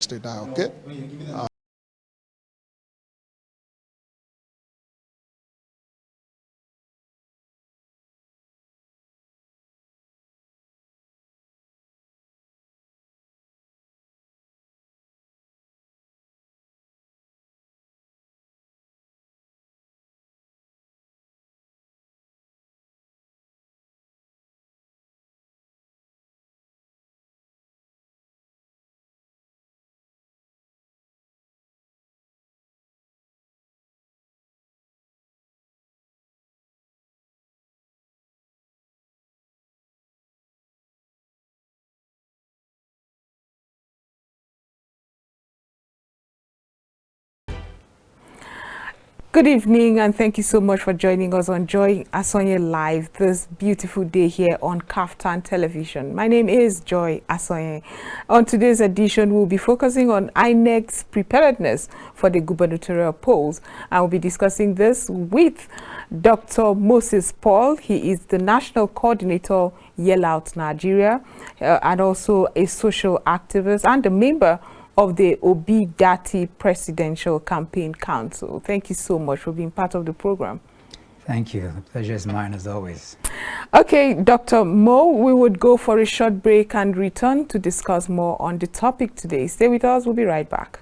Stay down, okay? Good evening, and thank you so much for joining us on Joy Asonye Live this beautiful day here on KAFTAN television. My name is Joy Asonye. On today's edition, we'll be focusing on Inec'S preparedness for the gubernatorial polls. I will be discussing this with Dr. Moses Paul. He is the National Coordinator, Yell Out Nigeria, and also a social activist and a member of the Obi Dati Presidential Campaign Council. Thank you so much for being part of the program. Thank you. The pleasure is mine as always. Okay, Dr. Mo, we would go for a short break and return to discuss more on the topic today. Stay with us. We'll be right back.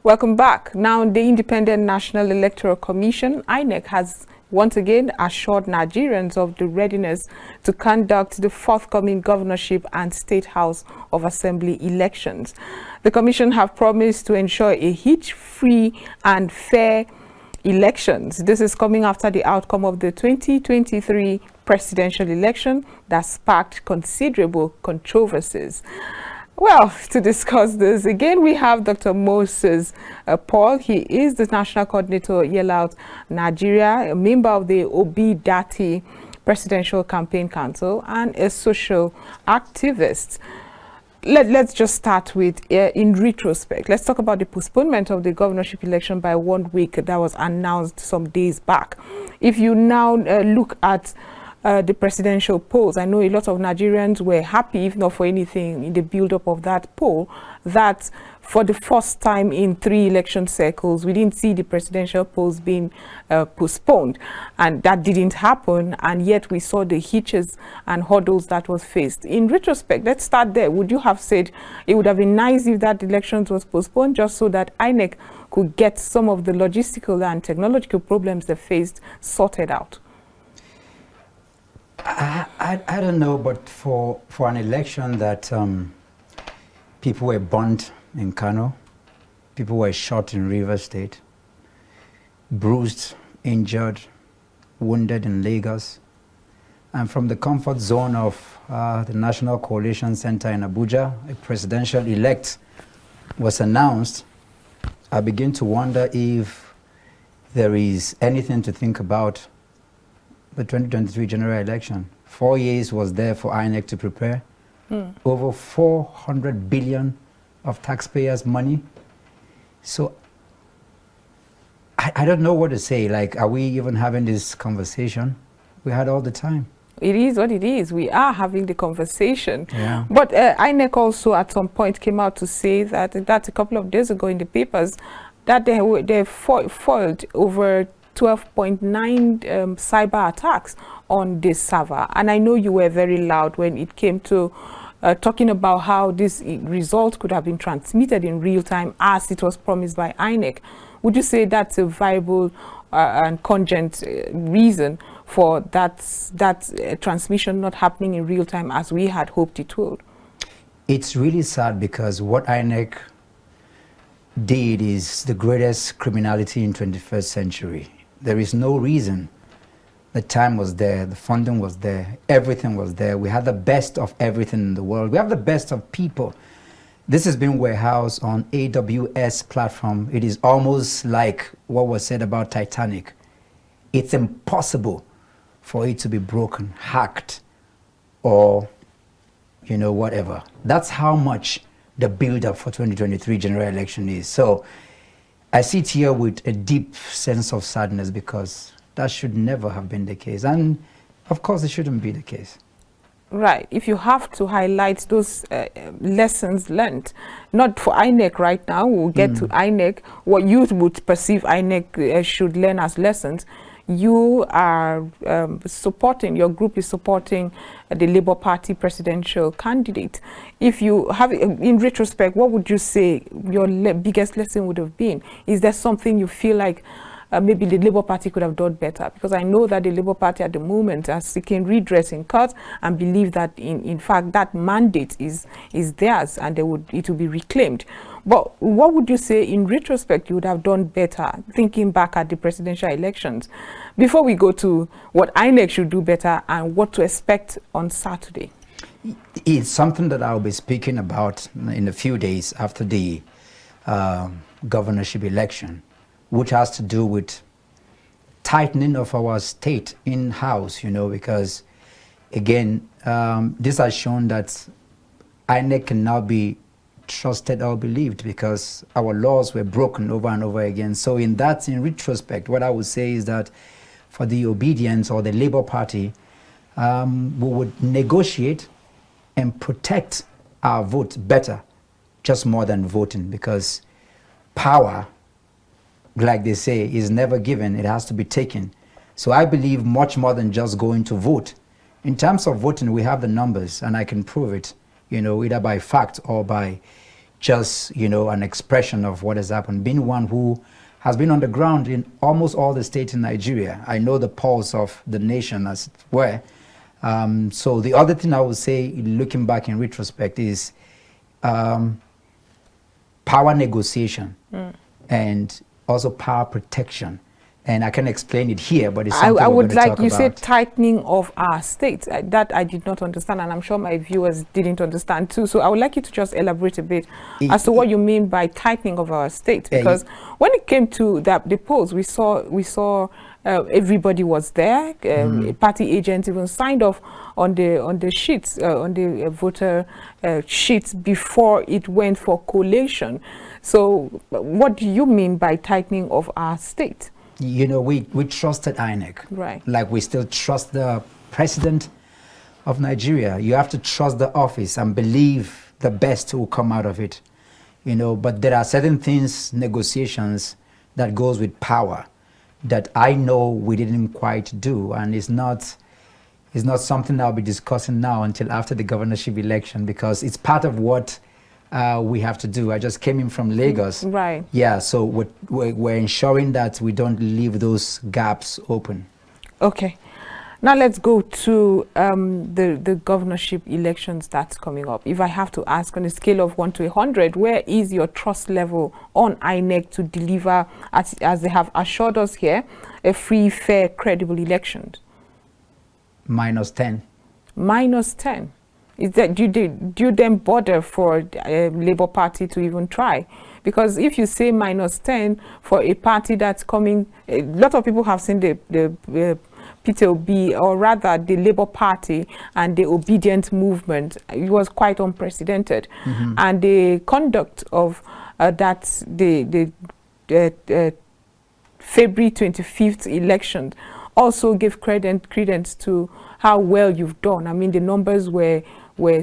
Welcome back. Now, the Independent National Electoral Commission, INEC, has once again assured Nigerians of the readiness to conduct the forthcoming governorship and State House of Assembly elections. The Commission have promised to ensure a hitch-free and fair elections. This is coming after the outcome of the 2023 presidential election that sparked considerable controversies. Well, to discuss this, again, we have Dr. Moses Paul. He is the National Coordinator, Yell Out Nigeria, a member of the Obi Dati Presidential Campaign Council, and a social activist. Let's just start with, in retrospect, let's talk about the postponement of the governorship election by 1 week that was announced some days back. If you now look at the presidential polls, I know a lot of Nigerians were happy, if not for anything, in the build-up of that poll, that for the first time in 3 election cycles, we didn't see the presidential polls being postponed, and that didn't happen, and yet we saw the hitches and hurdles that was faced. In retrospect, let's start there. Would you have said it would have been nice if that elections was postponed just so that INEC could get some of the logistical and technological problems they faced sorted out? I don't know, but for an election that people were burnt in Kano, people were shot in Rivers State, bruised, injured, wounded in Lagos, and from the comfort zone of the National Coalition Center in Abuja, a presidential elect was announced, I begin to wonder if there is anything to think about the 2023 general election. 4 years was there for INEC to prepare. Over 400 billion of taxpayers' money. So I don't know what to say. Like, are we even having this conversation? We had all the time. It is what it is. We are having the conversation. Yeah. But INEC also at some point came out to say that a couple of days ago in the papers that they foiled over 12.9 cyber attacks on this server. And I know you were very loud when it came to talking about how this result could have been transmitted in real time as it was promised by INEC. Would you say that's a viable and cogent reason for that transmission not happening in real time as we had hoped it would? It's really sad because what INEC did is the greatest criminality in 21st century. There is no reason. The time was there, the funding was there, everything was there. We had the best of everything in the world. We have the best of people. This has been warehoused on AWS platform. It is almost like what was said about Titanic. It's impossible for it to be broken, hacked, or whatever. That's how much the build-up for 2023 general election is. So I sit here with a deep sense of sadness because that should never have been the case. And of course, it shouldn't be the case. Right. If you have to highlight those lessons learned, not for INEC right now, we'll get to INEC, what you would perceive INEC should learn as lessons. You are supporting, your group is supporting the Labour Party presidential candidate. If you have, in retrospect, what would you say your biggest lesson would have been? Is there something you feel like maybe the Labour Party could have done better? Because I know that the Labour Party at the moment are seeking redress in court and believe that in fact that mandate is theirs and it will be reclaimed. But what would you say in retrospect you would have done better, thinking back at the presidential elections, before we go to what INEC should do better and what to expect on Saturday? It's something that I'll be speaking about in a few days after the governorship election, which has to do with tightening of our state in-house, because again, this has shown that INEC cannot be trusted or believed because our laws were broken over and over again. So in retrospect, what I would say is that for the obedience or the Labour Party, we would negotiate and protect our vote better, just more than voting, because power, like they say, is never given, it has to be taken. So I believe much more than just going to vote. In terms of voting, we have the numbers and I can prove it, either by fact or by just, an expression of what has happened. Being one who has been on the ground in almost all the states in Nigeria, I know the pulse of the nation, as it were. So the other thing I would say, looking back in retrospect, is power negotiation and also power protection. And I can explain it here, but it's something I would like, you said tightening of our state. That I did not understand, and I'm sure my viewers didn't understand too. So I would like you to just elaborate a bit as to what you mean by tightening of our state. Because when it came to the polls, we saw everybody was there. Party agents even signed off on the sheets, on the voter sheets before it went for collation. So what do you mean by tightening of our state? We trusted INEC. Right. Like we still trust the president of Nigeria. You have to trust the office and believe the best will come out of it. But there are certain things, negotiations that goes with power that I know we didn't quite do, and it's not something I'll be discussing now until after the governorship election, because it's part of what we have to do. I just came in from Lagos. Right. Yeah, so we're ensuring that we don't leave those gaps open. Okay. Now let's go to the governorship elections that's coming up. If I have to ask on a scale of 1 to 100, where is your trust level on INEC to deliver, as they have assured us here, a free, fair, credible election? -10. -10. Is that, do you then bother for Labour Party to even try? Because if you say -10 for a party that's coming, a lot of people have seen the PTOB, or rather the Labour Party and the obedient movement. It was quite unprecedented. And the conduct of the February 25th election also gave credence to how well you've done. I mean, the numbers were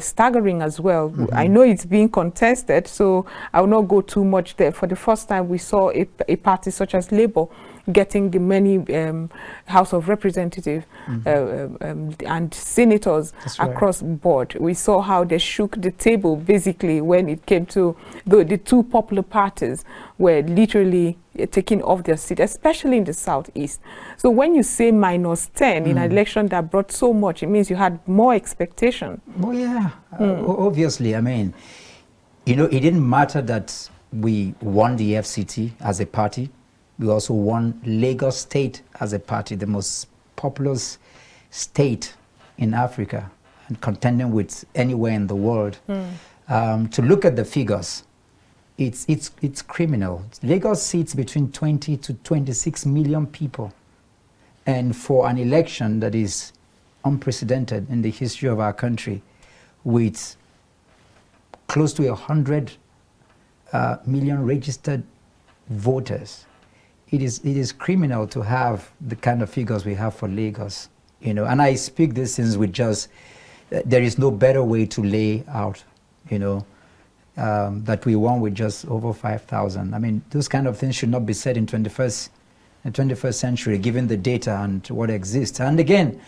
staggering as well. I know it's being contested, so I will not go too much there. For the first time, we saw a party such as Labour getting the many House of Representatives and senators across board. We saw how they shook the table basically when it came to the two popular parties were literally taking off their seat, especially in the southeast. So when you say -10 in an election that brought so much, it means you had more expectation. Well, yeah, obviously. I mean, you know, it didn't matter that we won the FCT as a party. We also won Lagos State as a party, the most populous state in Africa, and contending with anywhere in the world. To look at the figures, it's criminal. Lagos seats between 20 to 26 million people. And for an election that is unprecedented in the history of our country, with close to 100 million registered voters, it is criminal to have the kind of figures we have for Lagos, you know. And I speak this since we just, there is no better way to lay out, you know, that we won with just over 5,000. I mean, those kind of things should not be said in the 21st century, given the data and what exists. And again,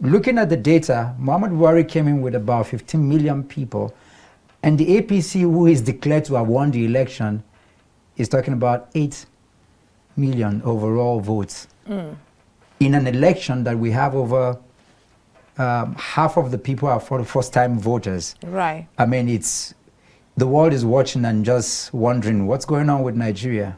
looking at the data, Muhammad Buhari came in with about 15 million people, and the APC, who is declared to have won the election, is talking about 8 million overall votes. In an election that we have over half of the people are for the first-time voters. Right. I mean, the world is watching and just wondering what's going on with Nigeria.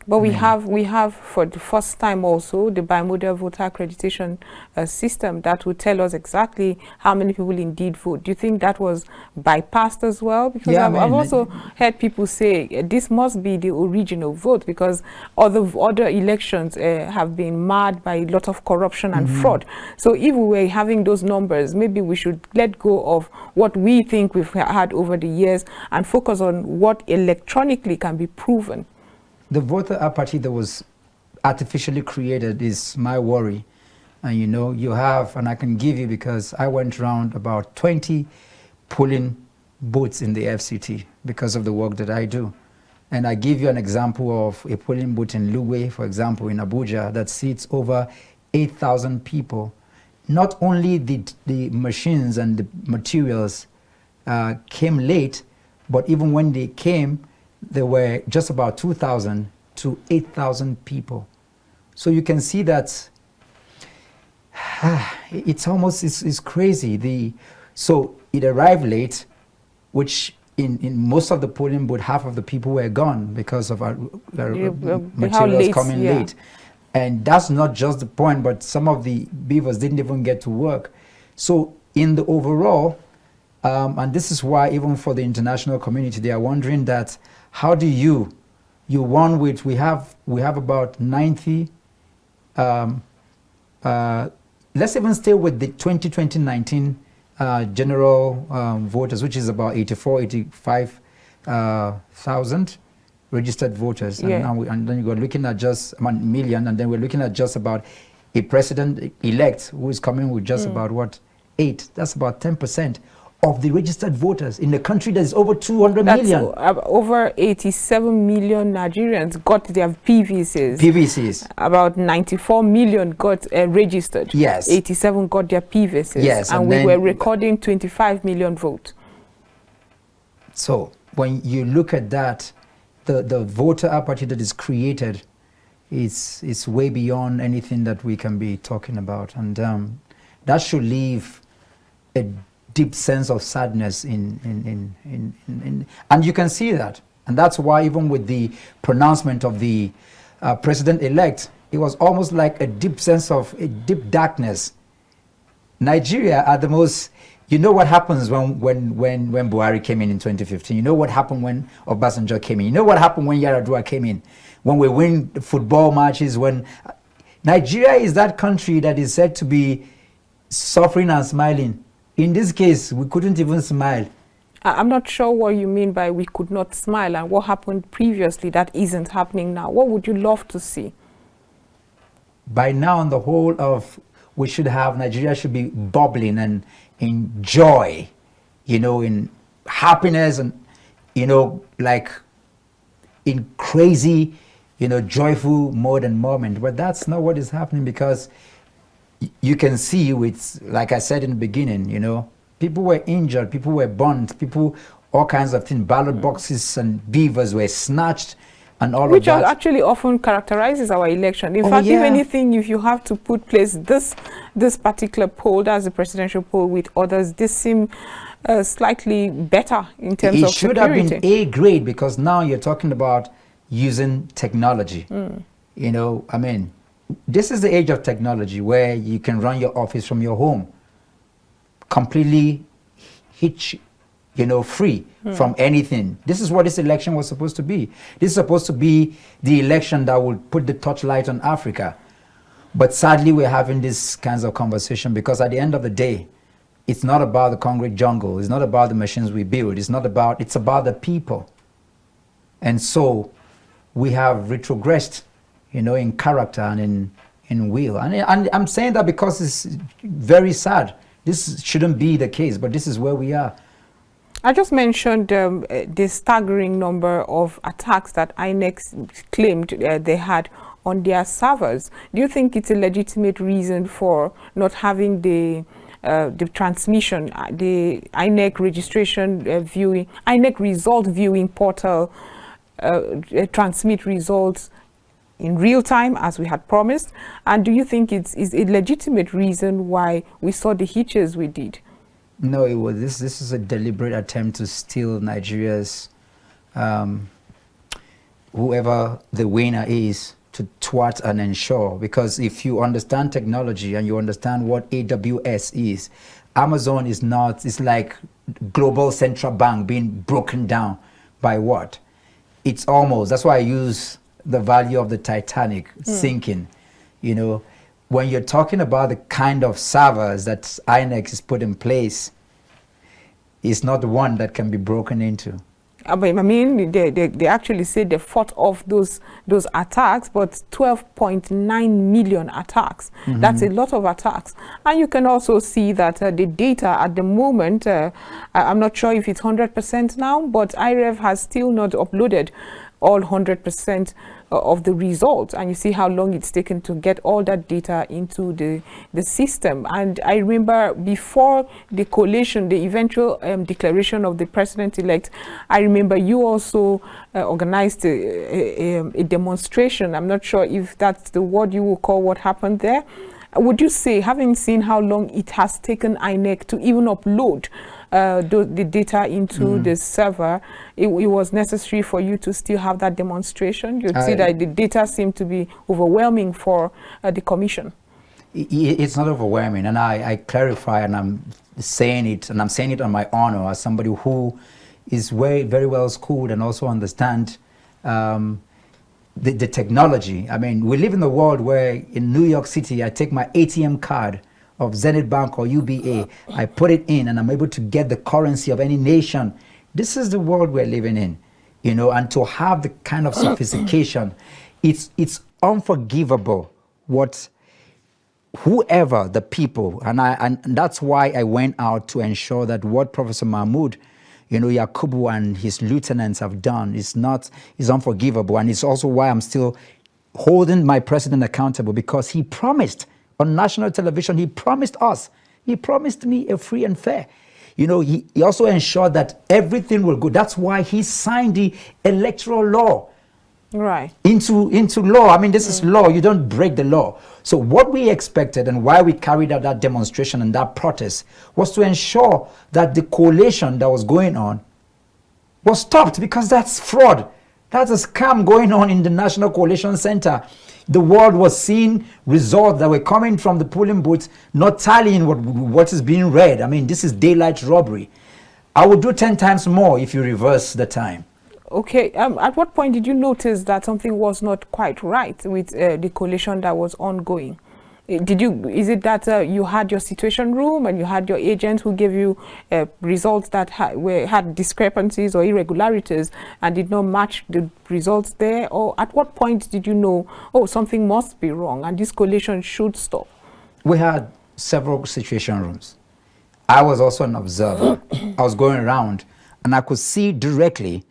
But we have for the first time also the bimodal voter accreditation system that will tell us exactly how many people indeed vote. Do you think that was bypassed as well? Because yeah, I've also heard people say this must be the original vote, because other elections have been marred by a lot of corruption and fraud. So if we were having those numbers, maybe we should let go of what we think we've had over the years and focus on what electronically can be proven. The voter apathy that was artificially created is my worry. And you know, you have, and I can give you, because I went around about 20 polling booths in the FCT because of the work that I do. And I give you an example of a polling booth in Lugbe, for example, in Abuja, that seats over 8,000 people. Not only did the machines and the materials came late, but even when they came, there were just about 2,000 to 8,000 people. So you can see that it's almost, it's crazy. So it arrived late, which in most of the polling booth, half of the people were gone because of our materials coming late. And that's not just the point, but some of the beavers didn't even get to work. So in the overall, and this is why even for the international community, they are wondering that, how do you won with, we have about 90, let's even stay with the 2019 general voters, which is about 85,000 registered voters. Yeah. And then you're looking at just 1 million, and then we're looking at just about a president-elect who is coming with just about, what, 8? That's about 10% of the registered voters in a country that is over 200 million. Over 87 million Nigerians got their PVCs. PVCs. About 94 million got registered. Yes. 87 got their PVCs. Yes. And we were recording 25 million votes. So when you look at that, the voter apathy that is created is way beyond anything that we can be talking about. And that should leave a deep sense of sadness and you can see that. And that's why even with the pronouncement of the president-elect, it was almost like a deep sense of a deep darkness. Nigeria are the most, you know what happens when Buhari came in 2015. You know what happened when Obasanjo came in. You know what happened when Yar'Adua came in. When we win football matches, when Nigeria is that country that is said to be suffering and smiling. In this case, we couldn't even smile. I'm not sure what you mean by we could not smile, and what happened previously that isn't happening now. What would you love to see? By now, on the whole of, Nigeria should be bubbling and in joy, you know, in happiness and, you know, like in crazy joyful mode and moment. But that's not what is happening, because you can see with, like I said in the beginning, people were injured, people were burnt, all kinds of things, ballot boxes and beavers were snatched and all Which of that. actually often characterizes our election. In fact, if anything, if you have to place this particular poll, that's the presidential poll, with others, this seems slightly better in terms of security. It should have been A grade, because now you're talking about using technology. I mean, this is the age of technology where you can run your office from your home, completely free from anything. This is what this election was supposed to be. This is supposed to be the election that would put the torchlight on Africa. But sadly, we're having these kinds of conversation, because at the end of the day, it's not about the concrete jungle. It's not about the machines we build. It's about the people. And so we have retrogressed, in character and in will. And I'm saying that because it's very sad. This shouldn't be the case, but this is where we are. I just mentioned the staggering number of attacks that INEC claimed they had on their servers. Do you think it's a legitimate reason for not having the transmission, the INEC registration viewing, INEC result viewing portal transmit results in real time as we had promised? And do you think it's a legitimate reason why we saw the hitches we did? No, it was this is a deliberate attempt to steal Nigeria's whoever the winner is, to twat and ensure. Because if you understand technology and you understand what AWS is, Amazon is not, it's like global central bank being broken down by what? It's almost, that's why I use the value of the Titanic sinking. When you're talking about the kind of servers that INEC has put in place, it's not one that can be broken into. I mean, they actually said they fought off those attacks, but 12.9 million attacks. That's a lot of attacks. And you can also see that the data at the moment, I'm not sure if it's 100% now, but IREV has still not uploaded all 100% of the results, and you see how long it's taken to get all that data into the system. And I remember before the collation, the eventual declaration of the president-elect, I remember you also organized a demonstration. I'm not sure if that's the word you will call what happened there. Would you say, having seen how long it has taken INEC to even upload the data into the server, it was necessary for you to still have that demonstration? You'd see that the data seemed to be overwhelming for the commission. It's not overwhelming, and I clarify, and I'm saying it on my honor as somebody who is very well schooled and also understand the technology. I mean, we live in a world where in New York City, I take my ATM card of Zenith Bank or UBA, I put it in, and I'm able to get the currency of any nation. This is the world we're living in, and to have the kind of sophistication, it's unforgivable what whoever the people, and that's why I went out to ensure that what Professor Mahmoud, Yakubu and his lieutenants have done is unforgivable. And it's also why I'm still holding my president accountable, because he promised on national television, he promised me a free and fair. He also ensured that everything will go. That's why he signed the electoral law into law. I mean, this is law. You don't break the law. So what we expected and why we carried out that demonstration and that protest was to ensure that the coalition that was going on was stopped, because that's fraud. That's a scam going on in the National Coalition Center. The world was seeing results that were coming from the polling booths, not tallying what is being read. I mean, this is daylight robbery. I would do 10 times more if you reverse the time. Okay. At what point did you notice that something was not quite right with the coalition that was ongoing? Is it that you had your situation room and you had your agents who gave you results that had discrepancies or irregularities and did not match the results there? Or at what point did you know, oh, something must be wrong and this coalition should stop? We had several situation rooms. I was also an observer. I was going around and I could see directly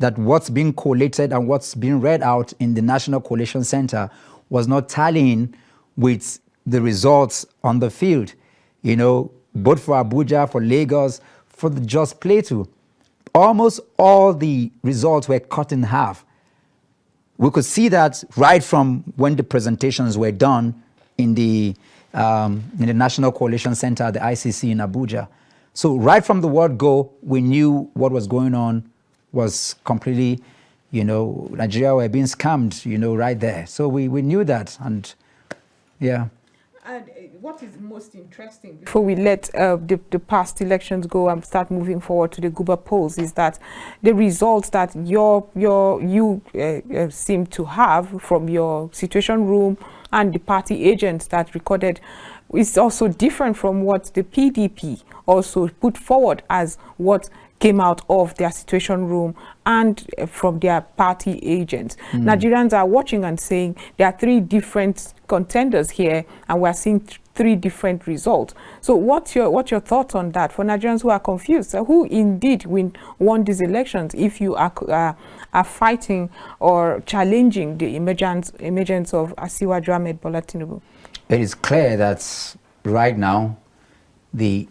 that what's being collated and what's being read out in the National Collation Center was not tallying with the results on the field, you know, both for Abuja, for Lagos, for the Jos Plateau. Almost all the results were cut in half. We could see that right from when the presentations were done in the National Collation Center, the ICC in Abuja. So right from the word go, we knew what was going on was completely, you know, Nigeria were being scammed, you know, right there. So we knew that, and yeah. And what is most interesting, before we let the past elections go and start moving forward to the Guber polls, is that the results that you seem to have from your situation room and the party agents that recorded is also different from what the PDP also put forward as what came out of their situation room and from their party agents. Nigerians are watching and saying there are three different contenders here, and we're seeing three different results. So what's your thoughts on that for Nigerians who are confused? So who indeed won these elections if you are fighting or challenging the emergence of Asiwaju Ahmed Bola Tinubu? It is clear that right now the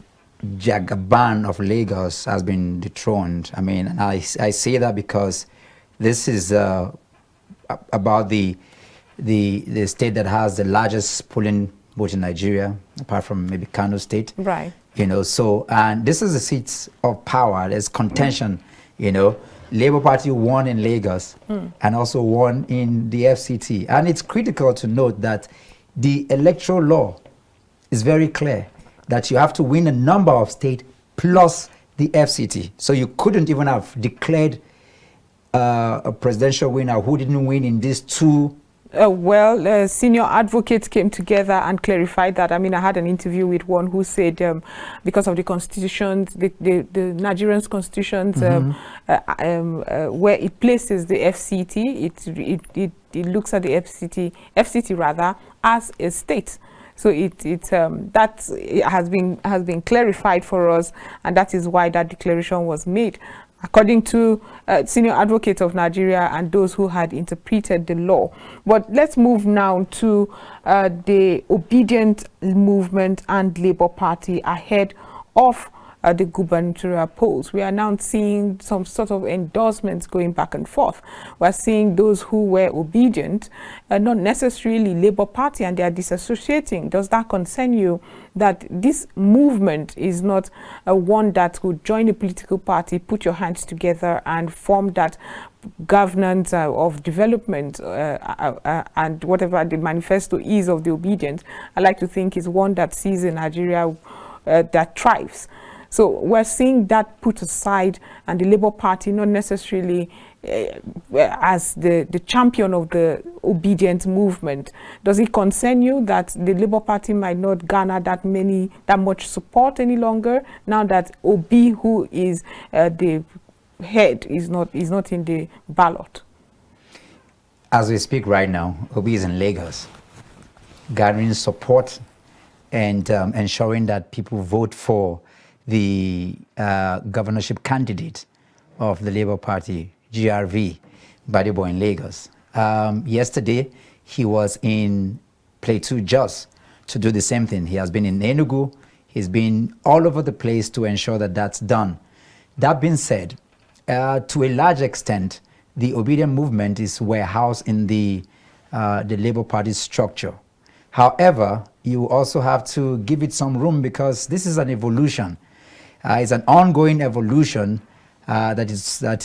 Jagaban of Lagos has been dethroned. I mean, and I say that because this is about the state that has the largest polling vote in Nigeria, apart from maybe Kano State. Right. You know, so, and this is the seats of power. There's contention, you know. Labour Party won in Lagos and also won in the FCT. And it's critical to note that the electoral law is very clear that you have to win a number of states plus the FCT. So you couldn't even have declared a presidential winner who didn't win in these two. Senior advocates came together and clarified that. I mean, I had an interview with one who said because of the constitutions, the Nigerian constitutions, where it places the FCT, it looks at the FCT rather, as a state. So that has been clarified for us, and that is why that declaration was made, according to senior advocates of Nigeria and those who had interpreted the law. But let's move now to the obedient movement and Labour Party ahead of the gubernatorial polls. We are now seeing some sort of endorsements going back and forth. We're seeing those who were obedient, not necessarily Labour Party, and they are disassociating. Does that concern you, that this movement is not one that would join a political party, put your hands together and form that governance of development and whatever the manifesto is of the obedient? I like to think is one that sees a Nigeria that thrives. So we're seeing that put aside, and the Labour Party not necessarily as the champion of the obedient movement. Does it concern you that the Labour Party might not garner that much support any longer, now that Obi, who is the head, is not in the ballot? As we speak right now, Obi is in Lagos, garnering support and ensuring that people vote for the governorship candidate of the Labour Party, GRV, Badibo in Lagos. Yesterday, he was in Plateau, Jos, to do the same thing. He has been in Enugu. He's been all over the place to ensure that that's done. That being said, to a large extent, the obedient movement is warehoused in the Labour Party structure. However, you also have to give it some room, because this is an evolution. It's an ongoing evolution that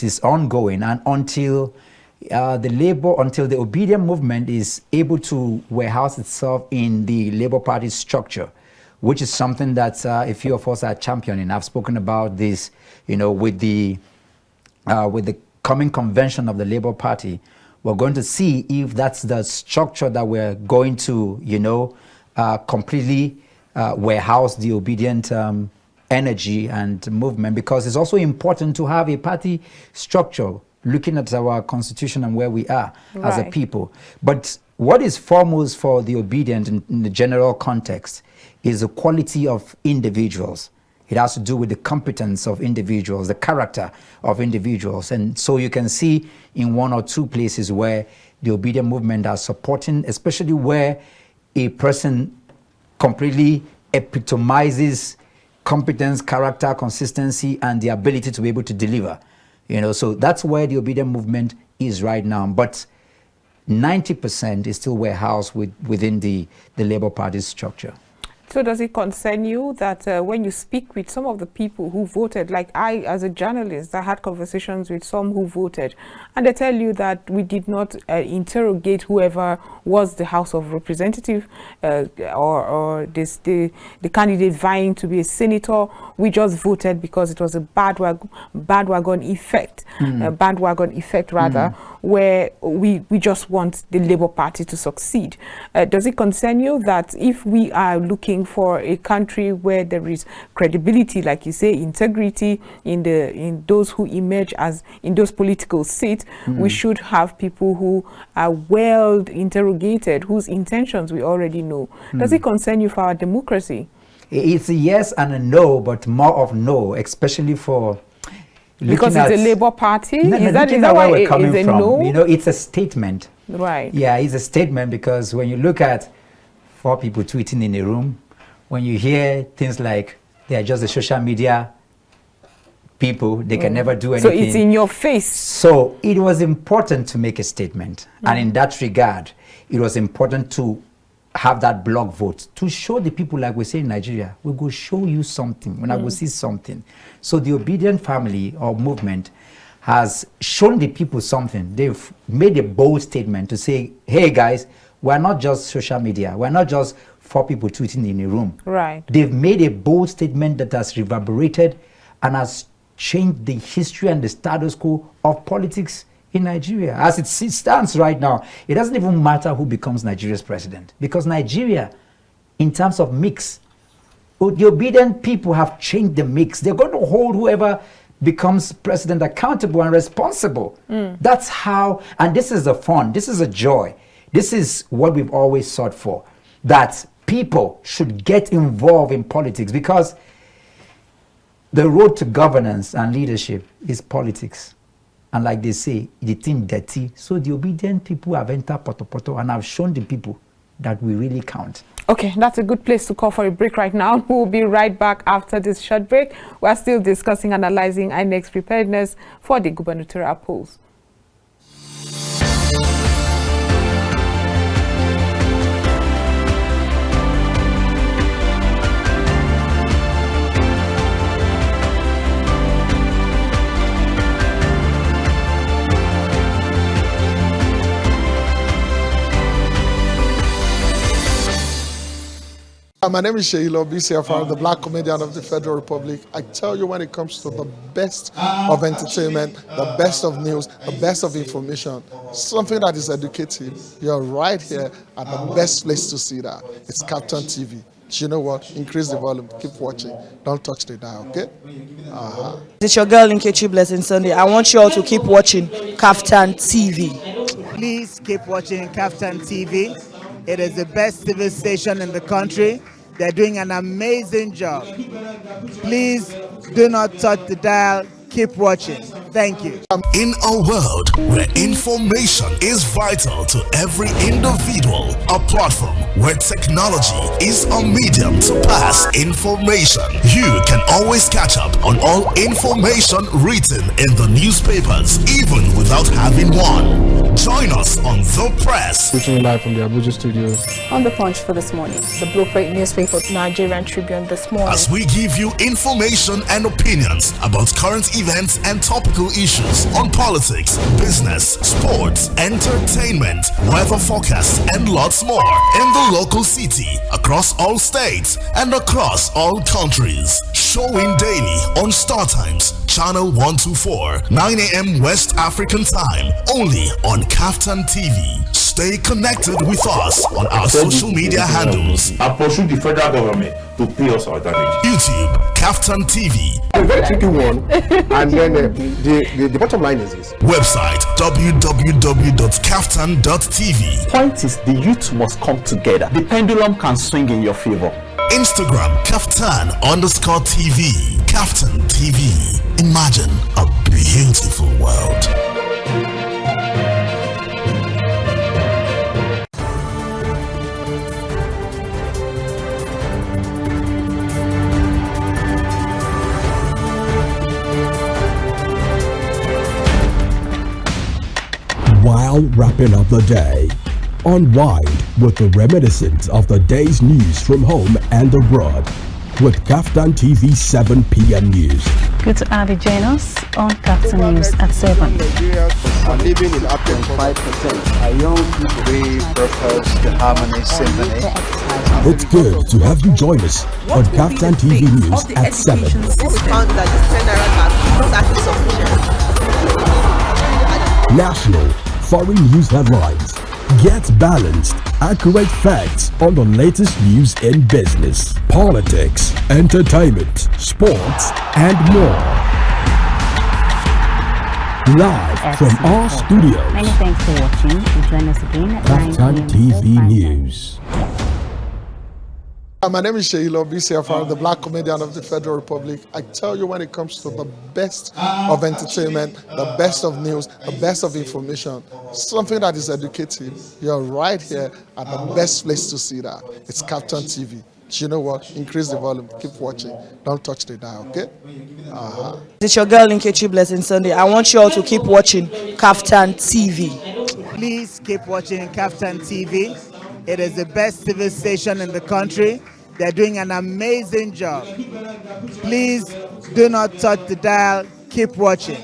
is ongoing, and until the obedient movement is able to warehouse itself in the Labour Party structure, which is something that a few of us are championing. I've spoken about this, you know, with the coming convention of the Labour Party. We're going to see if that's the structure that we're going to, you know, completely warehouse the obedient energy and movement, because it's also important to have a party structure looking at our constitution and where we are as a people. But what is foremost for the obedient in the general context is the quality of individuals. It has to do with the competence of individuals, the character of individuals. And so you can see in one or two places where the obedient movement are supporting, especially where a person completely epitomizes competence, character, consistency, and the ability to be able to deliver. So that's where the obedient movement is right now. But 90% is still warehoused within the Labour Party's structure. So does it concern you that when you speak with some of the people who voted, like I, as a journalist, I had conversations with some who voted, and they tell you that we did not interrogate whoever was the House of Representatives or the candidate vying to be a senator. We just voted because it was a bandwagon effect, where we just want the Labour Party to succeed. Does it concern you that if we are looking for a country where there is credibility, like you say, integrity in those who emerge as in those political seats, we should have people who are well interrogated, whose intentions we already know? Does it concern you for our democracy? It's a yes and a no, but more of no, especially for because it's a Labour Party. Is that why we're coming from? No? It's a statement. Right. Yeah, it's a statement, because when you look at 4 people tweeting in a room, when you hear things like they are just the social media people, they can never do anything. So it's in your face. So it was important to make a statement. And in that regard, it was important to have that block vote to show the people, like we say in Nigeria, we go show you something when I go see something. So the obedient family or movement has shown the people something. They've made a bold statement to say, hey guys, we're not just social media. We're not just 4 people tweeting in a room. Right. They've made a bold statement that has reverberated and has changed the history and the status quo of politics in Nigeria. As it stands right now, it doesn't even matter who becomes Nigeria's president, because Nigeria, in terms of mix, the obedient people have changed the mix. They're going to hold whoever becomes president accountable and responsible. That's how, and this is the fun, this is a joy. This is what we've always sought for, that people should get involved in politics, because the road to governance and leadership is politics. And like they say, the thing dirty. So the obedient people have entered Poto and have shown the people that we really count. Okay, that's a good place to call for a break right now. We'll be right back after this short break. We're still discussing, analyzing Inec'S preparedness for the gubernatorial polls. My name is Sheilo BCFR, the Black Comedian of the Federal Republic. I tell you, when it comes to the best of entertainment, the best of news, the best of information, something that is educative, you're right here at the best place to see that. It's KAFTAN TV. You know what? Increase the volume. Keep watching. Don't touch the dial, okay? It's your girl Inec'S Blessing Sunday. I want you all to keep watching KAFTAN TV. Please keep watching KAFTAN TV. It is the best TV station in the country. They're doing an amazing job. Please do not touch the dial. Keep watching. Thank you. In a world where information is vital to every individual, a platform where technology is a medium to pass information, you can always catch up on all information written in the newspapers, even without having one. Join us on The Press. Reaching live from the Abuja studio. On The Punch for this morning. The Blueprint newspaper, Nigerian Tribune this morning. As we give you information and opinions about current events and topical issues on politics, business, sports, entertainment, weather forecasts, and lots more in the local city, across all states, and across all countries. Showing daily on Startimes, channel 124, 9 a.m. West African time, only on KAFTAN TV. Stay connected with us on our social media handles. I pursue the federal government to pay us our damage. YouTube, KAFTAN TV. A very tricky one. And then the bottom line is this. Website www.kaftan.tv. Point is, the youth must come together. The pendulum can swing in your favor. Instagram KAFTAN_TV. KAFTAN TV. Imagine a beautiful world. While wrapping up the day, unwind with the reminiscence of the day's news from home and abroad with KAFTAN TV 7 p.m. News. Good to have you join us on KAFTAN News at 7. Nigerians are living in abject 5%. Are young people repurpose the Harmony Symphony. It's good to have you join us on KAFTAN TV News at 7. We found that the 10 naira tax is not actually sufficient. National, foreign news headlines. Get balanced, accurate facts on the latest news in business, politics, entertainment, sports, and more. Live from our studios. Many thanks for watching. Join us again at 9 KAFTAN p.m. TV News. My name is Sheila BCFR, the Black Comedian of the Federal Republic. I tell you, when it comes to the best of entertainment, the best of news, the best of information, something that is educative, you're right here at the best place to see that. It's KAFTAN TV. You know what? Increase the volume. Keep watching. Don't touch the dial, okay? It's your girl Inec'S Blessing Sunday. I want you all to keep watching KAFTAN TV. Please keep watching KAFTAN TV. It is the best TV station in the country. They're doing an amazing job. Please do not touch the dial. Keep watching.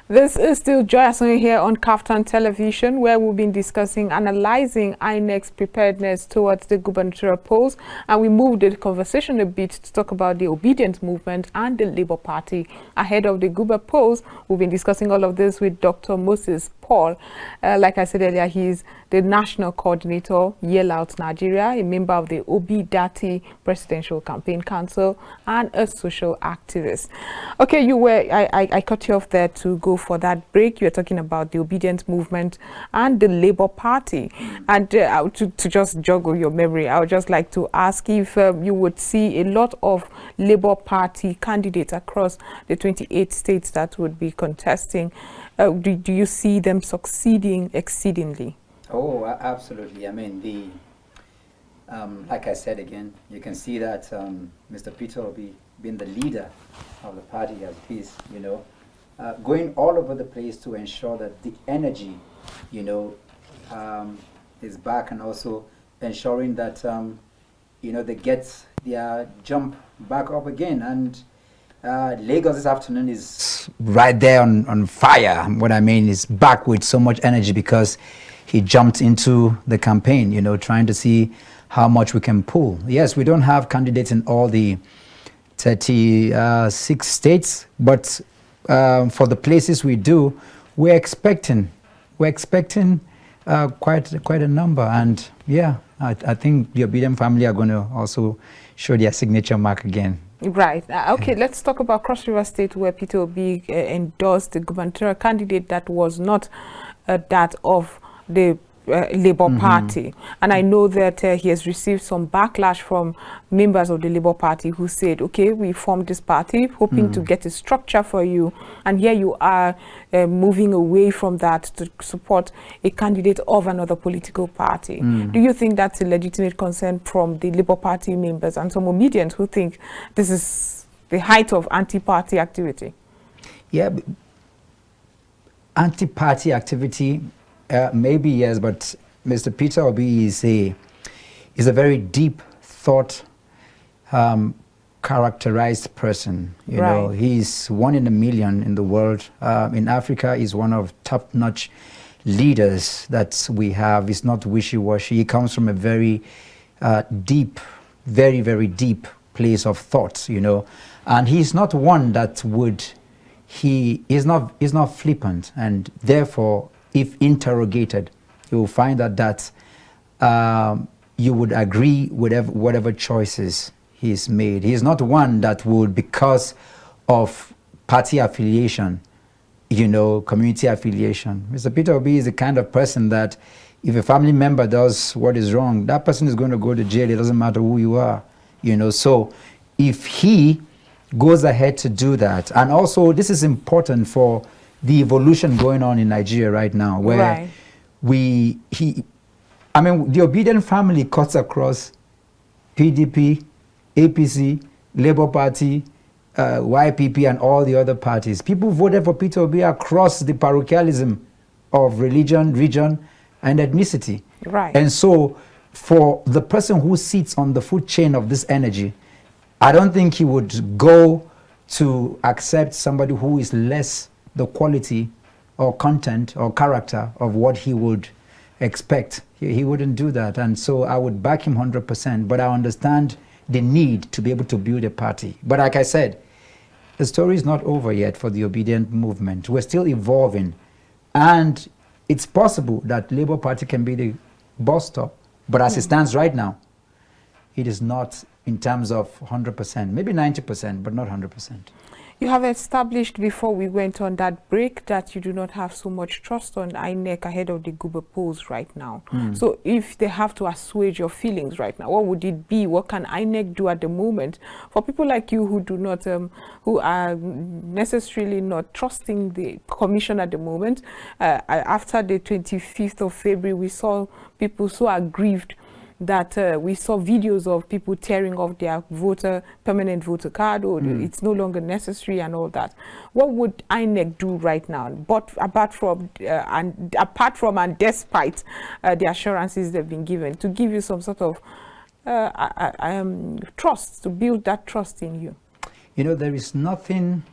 This is still Joy Asonye here on KAFTAN Television, where we've been discussing analyzing Inec'S preparedness towards the gubernatorial polls, and we moved the conversation a bit to talk about the obedience movement and the Labour Party ahead of the Guber polls. We've been discussing all of this with Dr. Moses Paul. Like I said earlier, he's the national coordinator, Yell Out Nigeria, a member of the Obi-Dati Presidential Campaign Council, and a social activist. Okay, I cut you off there to go for that break. You were talking about the obedience movement and the Labour Party. And to just joggle your memory, I would just like to ask if you would see a lot of Labour Party candidates across the 28 states that would be contesting. Do you see them succeeding exceedingly? Oh, absolutely. I mean, like I said again, you can see that Mr. Peter Obi being the leader of the party as it is, going all over the place to ensure that the energy, is back, and also ensuring that, they get their jump back up again. And Lagos this afternoon is right there on fire. What I mean is back with so much energy because he jumped into the campaign, trying to see how much we can pull. Yes, we don't have candidates in all the 36 states, but for the places we do, we're expecting quite a number. And yeah, I think the Obedient family are going to also show their signature mark again. Right. Okay, let's talk about Cross River State, where Peter Obi endorsed the gubernatorial candidate that was not that of the Labour Party. And I know that he has received some backlash from members of the Labour Party who said, okay, we formed this party hoping to get a structure for you, and here you are moving away from that to support a candidate of another political party. Do you think that's a legitimate concern from the Labour Party members and some Obedients who think this is the height of anti-party activity? Yeah, anti-party activity, maybe yes, but Mr. Peter Obi is a very deep thought, characterized person. You know, he's one in a million in the world. In Africa, he's one of top-notch leaders that we have. He's not wishy-washy. He comes from a very deep, very, very deep place of thought, and he's not one that would, he is not flippant, and therefore if interrogated, you will find that you would agree with whatever choices he's made. He's not one that would, because of party affiliation, community affiliation. Mr. Peter Obi is the kind of person that if a family member does what is wrong, that person is going to go to jail. It doesn't matter who you are, So if he goes ahead to do that, and also this is important for the evolution going on in Nigeria right now, where the Obedient family cuts across PDP, APC, Labour Party, YPP, and all the other parties. People voted for Peter Obi across the parochialism of religion, region, and ethnicity. Right. And so for the person who sits on the food chain of this energy, I don't think he would go to accept somebody who is less the quality or content or character of what he would expect. He wouldn't do that. And so I would back him 100%, but I understand the need to be able to build a party. But like I said, the story is not over yet for the Obedient movement. We're still evolving. And it's possible that Labour Party can be the bus stop. But as it stands right now, it is not in terms of 100%, maybe 90%, but not 100%. You have established before we went on that break that you do not have so much trust on INEC ahead of the Guber polls right now. So if they have to assuage your feelings right now, what would it be? What can INEC do at the moment for people like you who do not, who are necessarily not trusting the commission at the moment? After the 25th of February, we saw people so aggrieved that we saw videos of people tearing off their permanent voter card, or it's no longer necessary and all that. What would INEC do right now, but apart from and despite the assurances they've been given, to give you some sort of trust, to build that trust in you? There is nothing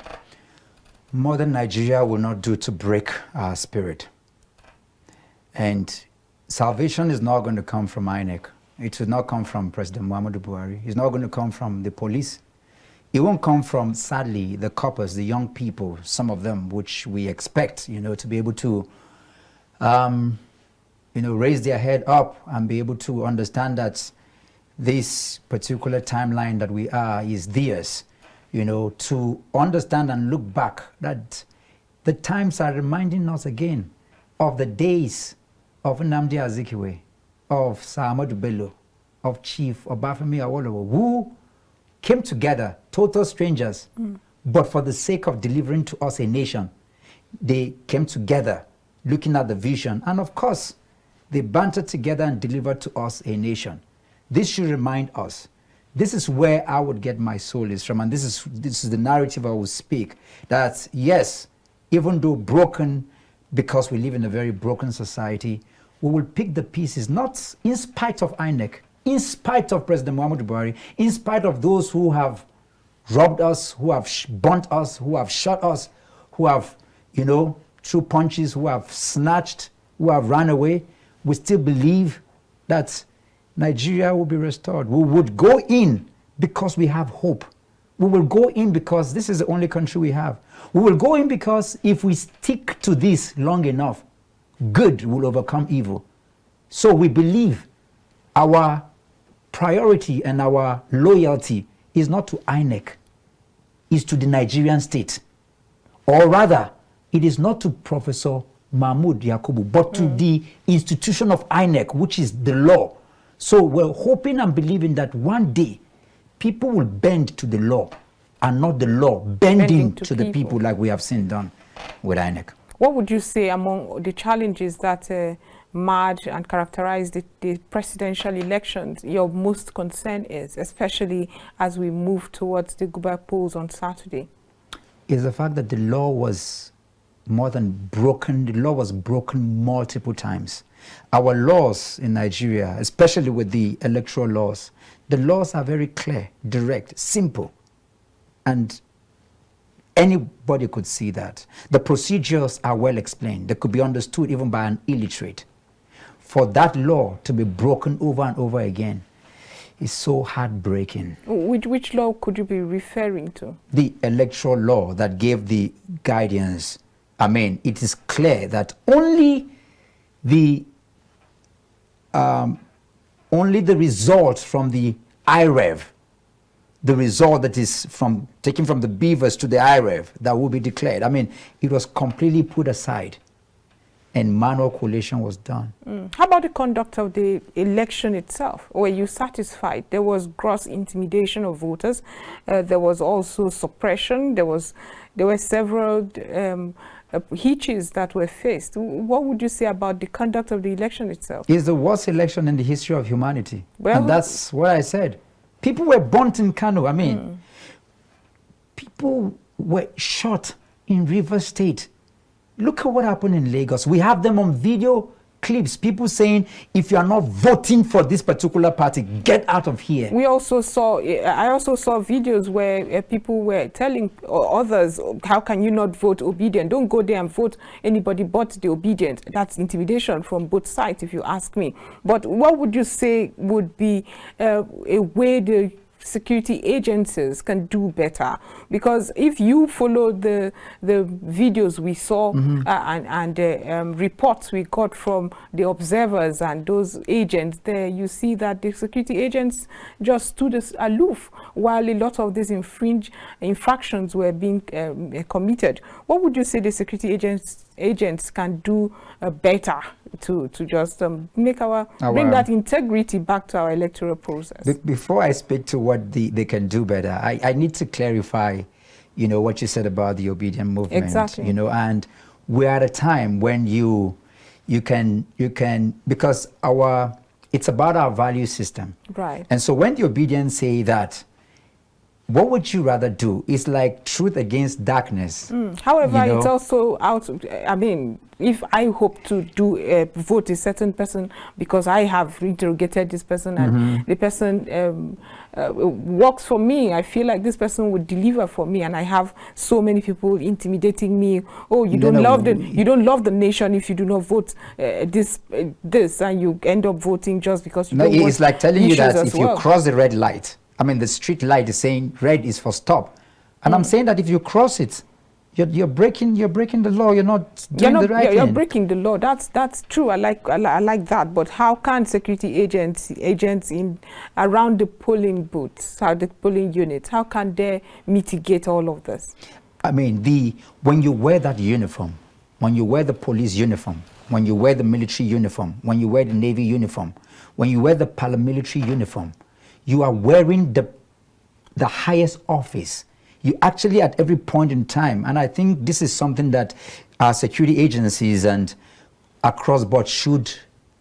modern Nigeria will not do to break our spirit. And salvation is not going to come from INEC. It will not come from President Muhammadu Buhari. It's not going to come from the police. It won't come from, sadly, the coppers, the young people, some of them, which we expect, to be able to, raise their head up and be able to understand that this particular timeline that we are is theirs, to understand and look back that the times are reminding us again of the days of Nnamdi Azikiwe, of Sir Ahmadu Bello, of Chief Obafemi Awolowo, who came together, total strangers, but for the sake of delivering to us a nation, they came together looking at the vision, and of course, they bantered together and delivered to us a nation. This should remind us. This is where I would get my solace from, and this is the narrative I will speak, that yes, even though broken, because we live in a very broken society, we will pick the pieces, not in spite of INEC, in spite of President Muhammadu Buhari, in spite of those who have robbed us, who have burnt us, who have shot us, who have, threw punches, who have snatched, who have run away. We still believe that Nigeria will be restored. We would go in because we have hope. We will go in because this is the only country we have. We will go in because if we stick to this long enough, good will overcome evil. So we believe our priority and our loyalty is not to INEC, is to the Nigerian state. Or rather, it is not to Professor Mahmoud Yakubu, but to the institution of INEC, which is the law. So we're hoping and believing that one day people will bend to the law and not the law bending to the people like we have seen done with INEC. What would you say among the challenges that marred and characterized the presidential elections your most concern is, especially as we move towards the Guber polls on Saturday? Is the fact that the law was more than broken. The law was broken multiple times. Our laws in Nigeria, especially with the electoral laws, the laws are very clear, direct, simple, and anybody could see that. The procedures are well explained. They could be understood even by an illiterate. For that law to be broken over and over again is so heartbreaking. Which law could you be referring to? The electoral law that gave the guidance I mean, it is clear that only the result from the IREV, the result that is taken from the beavers to the IREV, that will be declared. I mean, it was completely put aside, and manual collation was done. How about the conduct of the election itself? Were you satisfied? There was gross intimidation of voters. There was also suppression. There were several hitches that were faced. What would you say about the conduct of the election itself? It's the worst election in the history of humanity. Well, and that's what I said. People were burnt in Kano. I mean, people were shot in River State. Look at what happened in Lagos. We have them on video clips, people saying, if you are not voting for this particular party, get out of here. I also saw videos where people were telling others, how can you not vote obedient? Don't go there and vote anybody but the obedient. That's intimidation from both sides, if you ask me. But what would you say would be a way the security agencies can do better? Because if you follow the videos we saw and reports we got from the observers and those agents there, you see that the security agents just stood aloof while a lot of these infractions were being committed. What would you say the security agents can do better to just bring that integrity back to our electoral process? Before I speak to what they can do better, I need to clarify, what you said about the obedient movement. Exactly. And we're at a time when you can because it's about our value system. Right. And so when the obedience say that, what would you rather do? It's like truth against darkness. However, it's also out. I mean, if I hope to vote a certain person because I have interrogated this person and the person works for me, I feel like this person would deliver for me, and I have so many people intimidating me. Oh, you don't love the nation if you do not vote this, and you end up voting just because you don't want. It's like telling you that if you cross the red light, I mean, the street light is saying red is for stop. And I'm saying that if you cross it, you're breaking the law. You're not doing the right thing. You're breaking the law. That's true. I like that. But how can security agents in around the polling booths, the polling units, how can they mitigate all of this? I mean, when you wear that uniform, when you wear the police uniform, when you wear the military uniform, when you wear the Navy uniform, when you wear the paramilitary uniform, you are wearing the highest office. You actually at every point in time, and I think this is something that our security agencies and across board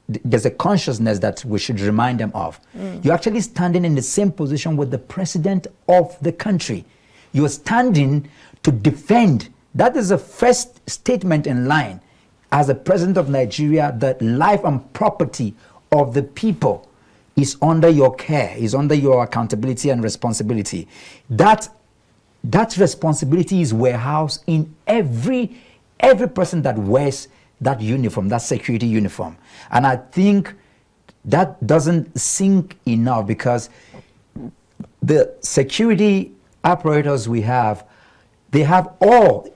there's a consciousness that we should remind them of. You're actually standing in the same position with the president of the country. You're standing to defend. That is the first statement in line. As the president of Nigeria, the life and property of the people is under your care, is under your accountability and responsibility. That responsibility is warehoused in every person that wears that uniform, that security uniform. And I think that doesn't sink enough, because the security apparatus we have, they have all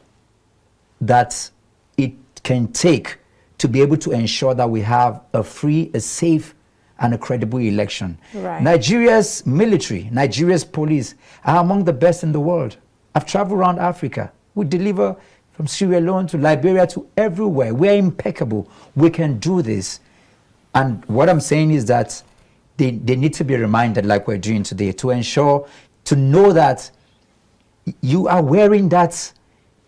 that it can take to be able to ensure that we have a free, a safe, and a credible election. Right. Nigeria's military, Nigeria's police are among the best in the world. I've traveled around Africa. We deliver from Sierra Leone to Liberia to everywhere. We're impeccable. We can do this. And what I'm saying is that they need to be reminded, like we're doing today, to ensure, to know that you are wearing that,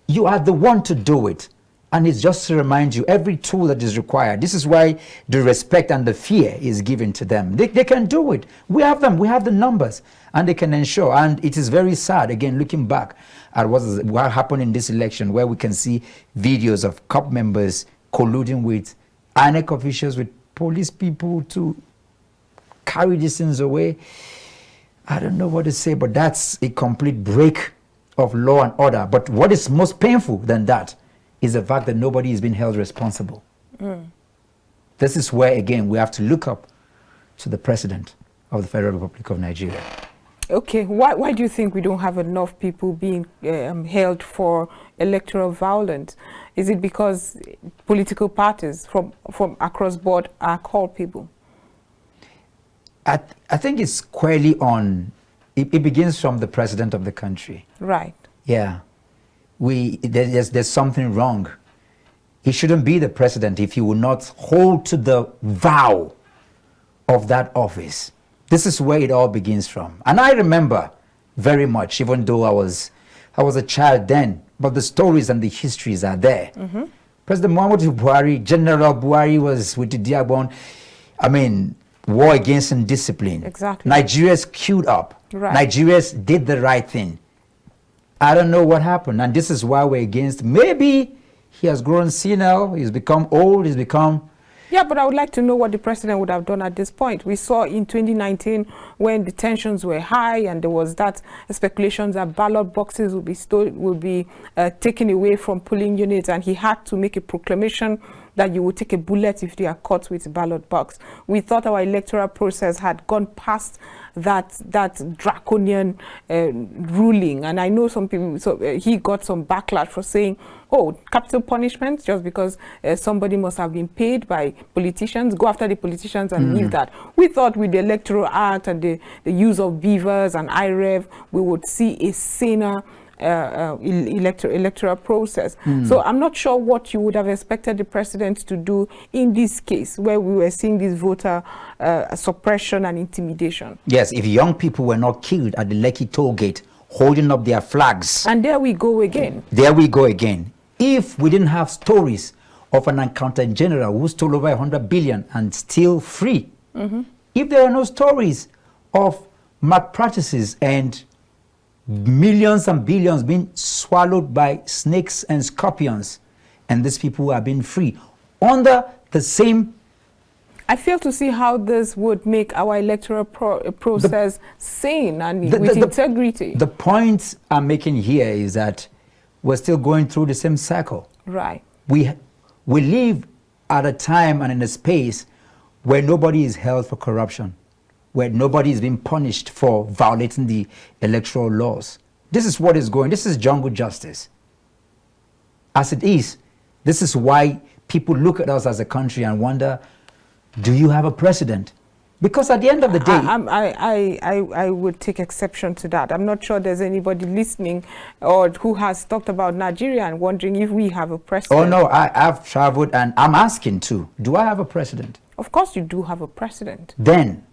you are the one to do it. And it's just to remind you, every tool that is required. This is why the respect and the fear is given to them. They can do it. We have them. We have the numbers. And they can ensure. And it is very sad, again, looking back at what happened in this election, where we can see videos of COP members colluding with INEC officials, with police people to carry these things away. I don't know what to say, but that's a complete break of law and order. But what is most painful than that is the fact that nobody is being held responsible. This is where, again, we have to look up to the President of the Federal Republic of Nigeria. Okay, why do you think we don't have enough people being held for electoral violence? Is it because political parties from across board are culpable? I think it's squarely on, it begins from the president of the country. Right. Yeah. There's something wrong. He shouldn't be the president if he will not hold to the vow of that office. This is where it all begins from. And I remember very much, even though I was a child then, but the stories and the histories are there. Mm-hmm. President Muhammadu Buhari, General Buhari was with the Diagbon. I mean, war against indiscipline. Exactly. Nigerians queued up. Right. Nigerians did the right thing. I don't know what happened, and this is why we're against. Maybe he has grown senile, he's become old, he's become... Yeah, but I would like to know what the president would have done at this point. We saw in 2019 when the tensions were high and there was that speculations that ballot boxes would be taken away from polling units, and he had to make a proclamation that you would take a bullet if they are caught with a ballot box. We thought our electoral process had gone past that draconian ruling, and I know some people, he got some backlash for saying, oh, capital punishment just because somebody must have been paid by politicians, go after the politicians and leave that. We thought with the Electoral Act and the use of beavers and IREV, we would see a saner electoral process. So I'm not sure what you would have expected the president to do in this case where we were seeing this voter suppression and intimidation. Yes, if young people were not killed at the Lekki toll gate holding up their flags. And there we go again. There we go again. If we didn't have stories of an accountant general who stole over 100 billion and still free, if there are no stories of malpractices and millions and billions being swallowed by snakes and scorpions, and these people are being free under the same... I fail to see how this would make our electoral process sane and with integrity. The point I'm making here is that we're still going through the same cycle. Right. We live at a time and in a space where nobody is held for corruption, where nobody is being punished for violating the electoral laws. This is what is going. This is jungle justice. As it is, this is why people look at us as a country and wonder, do you have a president? Because at the end of the day... I would take exception to that. I'm not sure there's anybody listening or who has talked about Nigeria and wondering if we have a president. Oh no, I've traveled and I'm asking too, do I have a president? Of course you do have a president. Then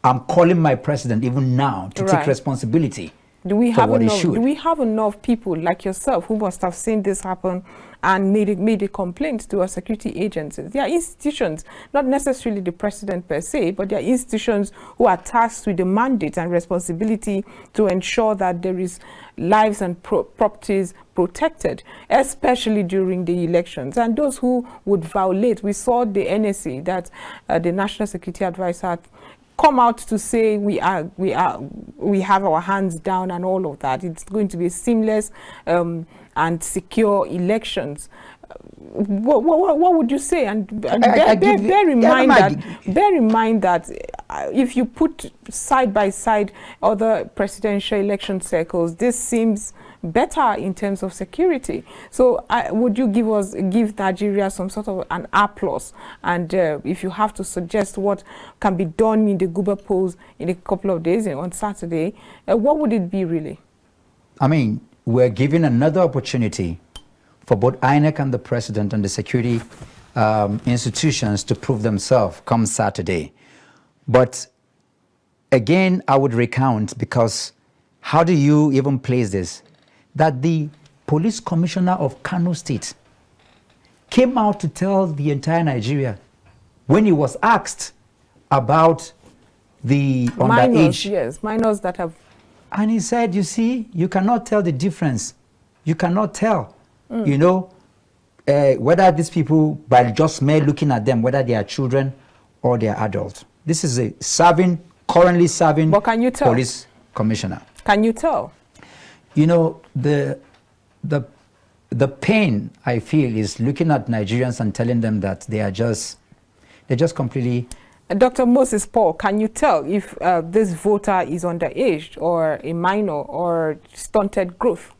I'm calling my president even now to take responsibility do we for have what enough, he should. Do we have enough people like yourself who must have seen this happen and made a complaint to our security agencies? There are institutions, not necessarily the president per se, but there are institutions who are tasked with the mandate and responsibility to ensure that there is lives and properties protected, especially during the elections. And those who would violate, we saw the NSA, that the National Security Advisor, come out to say we have our hands down and all of that. It's going to be seamless and secure elections. What would you say? And bear in mind that if you put side by side other presidential election cycles, this seems better in terms of security. So would you give Nigeria some sort of an applause? And if you have to suggest what can be done in the Guber polls in a couple of days on Saturday, what would it be really? I mean, we're given another opportunity for both INEC and the president and the security institutions to prove themselves come Saturday. But again, I would recount, because how do you even place this? That the police commissioner of Kano State came out to tell the entire Nigeria when he was asked about the underage. Yes, minors that have... And he said, you see, you cannot tell the difference. You cannot tell, you know, whether these people, by just mere looking at them, whether they are children or they are adults. This is a currently serving police commissioner. Can you tell? You know, the pain I feel is looking at Nigerians and telling them that they're just completely Dr. Moses Paul, can you tell if this voter is underage or a minor or stunted growth?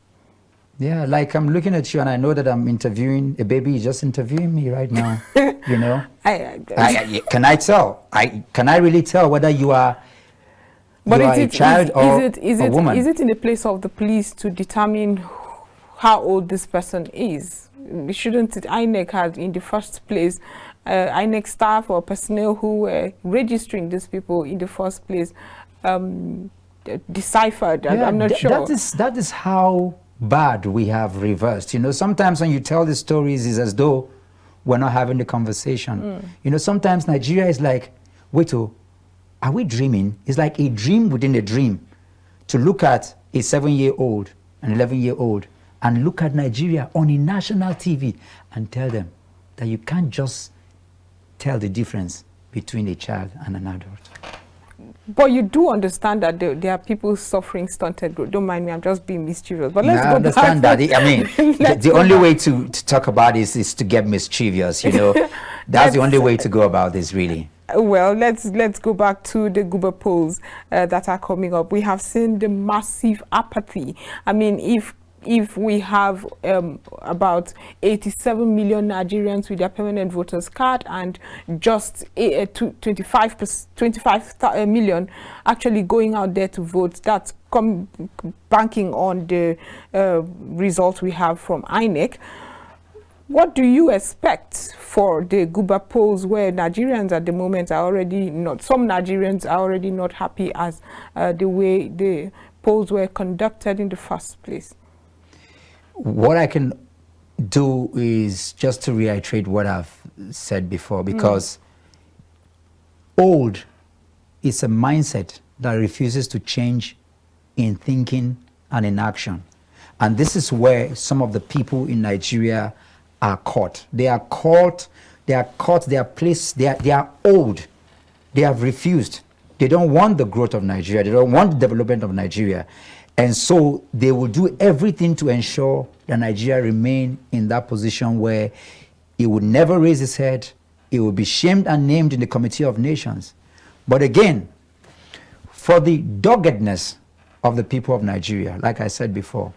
Yeah, like I'm looking at you and I know that I'm interviewing a baby. You're just interviewing me right now. You know, can I tell? Can I really tell whether you are? But you are a child or a woman? Is it in the place of the police to determine how old this person is? Shouldn't INEC have, in the first place, INEC staff or personnel who were registering these people in the first place deciphered? Yeah, I'm not sure. That is how bad we have reversed. You know, sometimes when you tell the stories, it's as though we're not having the conversation. You know, sometimes Nigeria is like, wait, are we dreaming? It's like a dream within a dream to look at a 7-year-old, an 11-year-old, and look at Nigeria on a national TV and tell them that you can't just tell the difference between a child and an adult. But you do understand that there are people suffering stunted growth. Don't mind me, I'm just being mischievous. But let's go back. I understand that. I mean, the only way to talk about this is to get mischievous, you know. That's the only way to go about this, really. Well, let's go back to the Guber polls that are coming up. We have seen the massive apathy. I mean, if we have about 87 million Nigerians with their permanent voters card and just 25 million actually going out there to vote, that's banking on the results we have from INEC. What do you expect for the Guber polls, where Nigerians at the moment are already not, some Nigerians are already not happy as the way the polls were conducted in the first place? What I can do is just to reiterate what I've said before, because old is a mindset that refuses to change in thinking and in action. And this is where some of the people in Nigeria are caught. They are caught, they are placed, they are old. They have refused. They don't want the growth of Nigeria. They don't want the development of Nigeria. And so they will do everything to ensure that Nigeria remain in that position where it would never raise its head. It will be shamed and named in the Committee of Nations. But again, for the doggedness of the people of Nigeria, like I said before,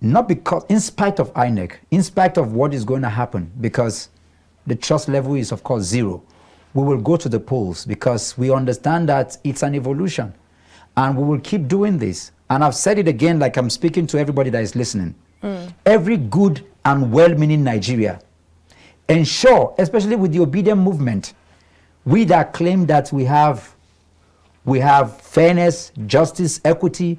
not because, in spite of INEC, in spite of what is going to happen, because the trust level is of course 0, we will go to the polls because we understand that it's an evolution and we will keep doing this. And I've said it again, like I'm speaking to everybody that is listening. Every good and well-meaning Nigeria, ensure, especially with the obedient movement, we that claim that we have fairness, justice, equity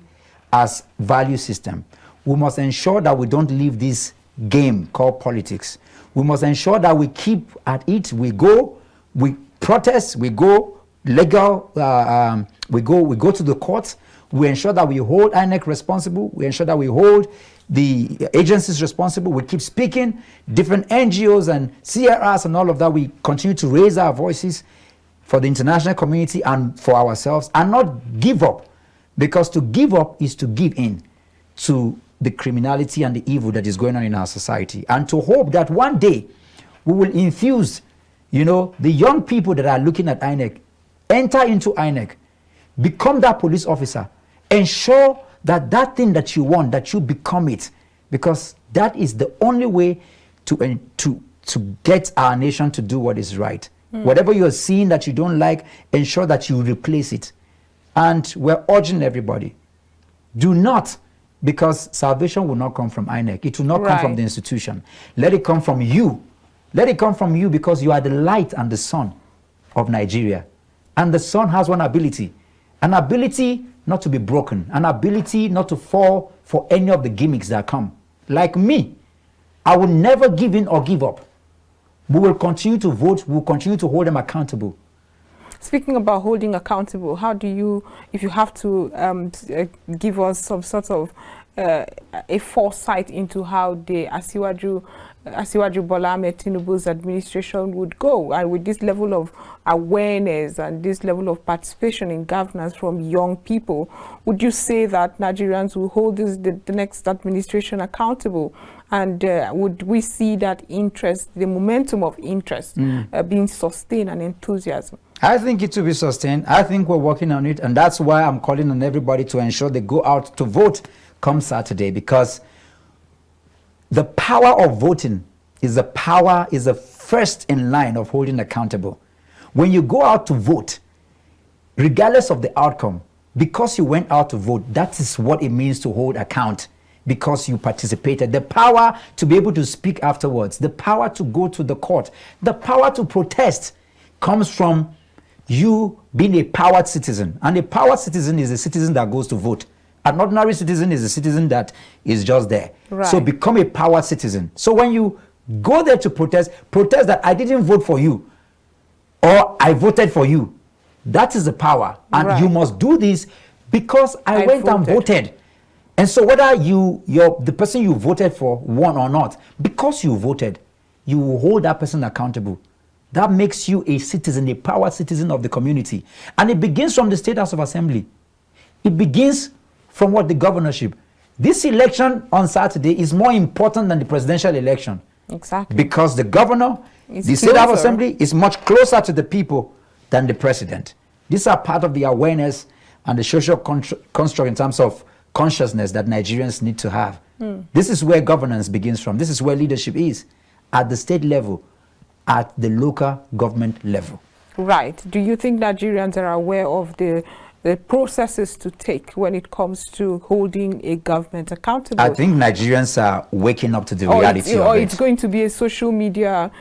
as value system, we must ensure that we don't leave this game called politics. We must ensure that we keep at it. We go, we protest, we go legal, we go to the courts. We ensure that we hold INEC responsible. We ensure that we hold the agencies responsible. We keep speaking, different NGOs and CRRs and all of that. We continue to raise our voices for the international community and for ourselves, and not give up, because to give up is to give in to the criminality and the evil that is going on in our society, and to hope that one day we will infuse, you know, the young people that are looking at INEC, enter into INEC, become that police officer, ensure that that thing that you want, that you become it, because that is the only way to get our nation to do what is right. Whatever you're seeing that you don't like, ensure that you replace it. And we're urging everybody, do not, because salvation will not come from INEC. It will not come from the institution. Let it come from you. Let it come from you, because you are the light and the sun of Nigeria. And the sun has one ability, an ability not to be broken, an ability not to fall for any of the gimmicks that come. Like me, I will never give in or give up. We will continue to vote. We will continue to hold them accountable. Speaking about holding accountable, how do you, if you have to give us some sort of a foresight into how the Asiwaju Bola Ahmed Tinubu's administration would go, and with this level of awareness and this level of participation in governance from young people, would you say that Nigerians will hold the next administration accountable? And would we see that interest, the momentum of interest being sustained and enthusiasm? I think it will be sustained. I think we're working on it, and that's why I'm calling on everybody to ensure they go out to vote come Saturday, because the power of voting is the first in line of holding accountable. When you go out to vote, regardless of the outcome, because you went out to vote, that is what it means to hold account, because you participated. The power to be able to speak afterwards, the power to go to the court, the power to protest comes from you being a powered citizen. And a powered citizen is a citizen that goes to vote. An ordinary citizen is a citizen that is just there. Right. So become a powered citizen. So when you go there to protest that I didn't vote for you or I voted for you. That is the power. And Right. you must do this because I went and voted. voted. And so whether the person you voted for won or not, because you voted, you will hold that person accountable. That makes you a citizen, a powered citizen of the community. And it begins from the State House of Assembly. It begins from what? The governorship. This election on Saturday is more important than the presidential election. Exactly. Because the governor, It's the State House of closer. Assembly is much closer to the people than the president. These are part of the awareness and the social construct in terms of consciousness that Nigerians need to have. This is where governance begins from. This is where leadership is, at the state level, at the local government level. Right. Do you think Nigerians are aware of the processes to take when it comes to holding a government accountable? I think Nigerians are waking up to the reality of or it. it's going to be a social media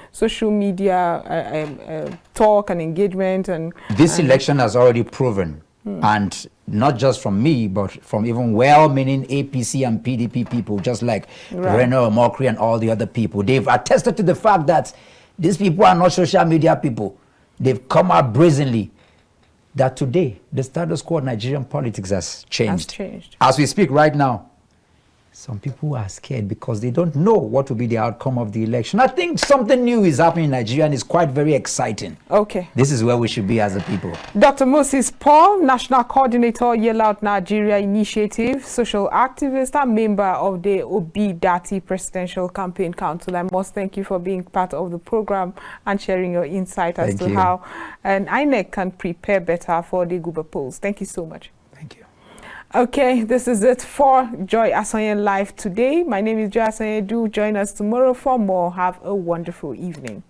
talk and engagement. And This election has already proven, and not just from me, but from even well-meaning APC and PDP people, just like Right. Reno Omokri and all the other people, they've attested to the fact that these people are not social media people. They've come out brazenly that today the status quo of Nigerian politics has changed. As we speak right now, some people are scared because they don't know what will be the outcome of the election. I think something new is happening in Nigeria and it's quite very exciting. Okay. This is where we should be as a people. Dr. Moses Paul, National Coordinator, Yell Out Nigeria Initiative, social activist and member of the Obi-Dati Presidential Campaign Council. I must thank you for being part of the program and sharing your insight as Thank to you. how an INEC can prepare better for the Guber polls. Thank you so much. Thank you. Okay, this is it for Joy Asonye Live today. My name is Joy Asonye. Do join us tomorrow for more. Have a wonderful evening.